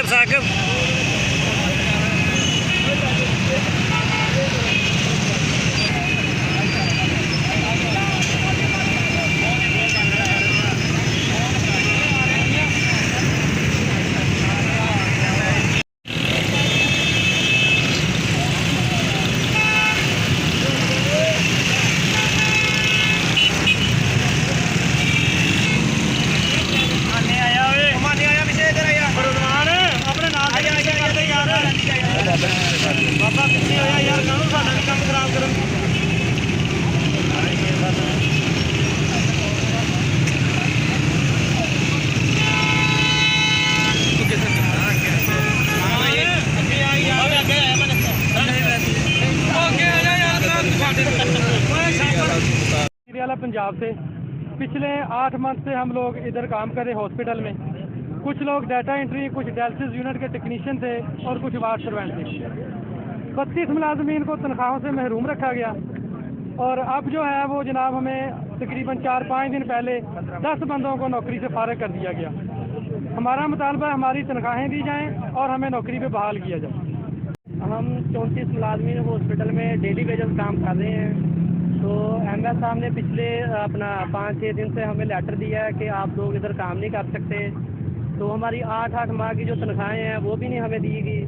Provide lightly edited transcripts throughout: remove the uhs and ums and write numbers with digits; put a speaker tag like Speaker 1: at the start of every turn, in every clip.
Speaker 1: साकिब बाबा पिछले होया यार कानून साडा भी काम खराब करन पंजाब से पिछले 8 मंथ से हम लोग इधर काम कर रहे हॉस्पिटल में। कुछ लोग डाटा एंट्री, कुछ डायलिसिस यूनिट के टेक्नीशियन थे और कुछ वार्ड सर्वेंट थे। 32 मुलाजमीन को तनख्वाहों से महरूम रखा गया और अब जो है वो जनाब हमें तकरीबन 4-5 दिन पहले 10 बंदों को नौकरी से फारिग कर दिया गया। हमारा मुतालबा हमारी तनख्वाहें दी जाएँ और हमें नौकरी पे बहाल किया जाए। हम 34 मुलाजमीन हॉस्पिटल में डेली वेजेस काम कर रहे हैं। तो एमएस साहब ने पिछले अपना 5-6 दिन से हमें लेटर दिया है कि आप लोग इधर काम नहीं कर सकते। तो हमारी 8-8 माह की जो तनख्वाहें हैं वो भी नहीं हमें दी गई।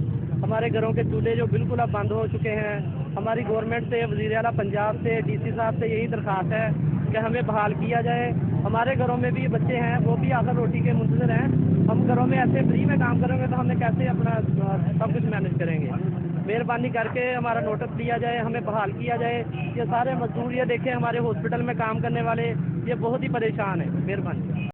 Speaker 1: हमारे घरों के चूल्हे जो बिल्कुल अब बंद हो चुके हैं। हमारी गवर्नमेंट से, वज़ीर आला पंजाब से, डीसी साहब से यही दरख्वास्त है कि हमें बहाल किया जाए। हमारे घरों में भी बच्चे हैं, वो भी आखिर रोटी के मुंतज़िर हैं। हम घरों में ऐसे फ्री में काम करेंगे तो हमें कैसे अपना सब कुछ मैनेज करेंगे। मेहरबानी करके हमारा नोटिस लिया जाए, हमें बहाल किया जाए। ये सारे मजदूर ये देखें हमारे हॉस्पिटल में काम करने वाले ये बहुत ही परेशान हैं। मेहरबानी।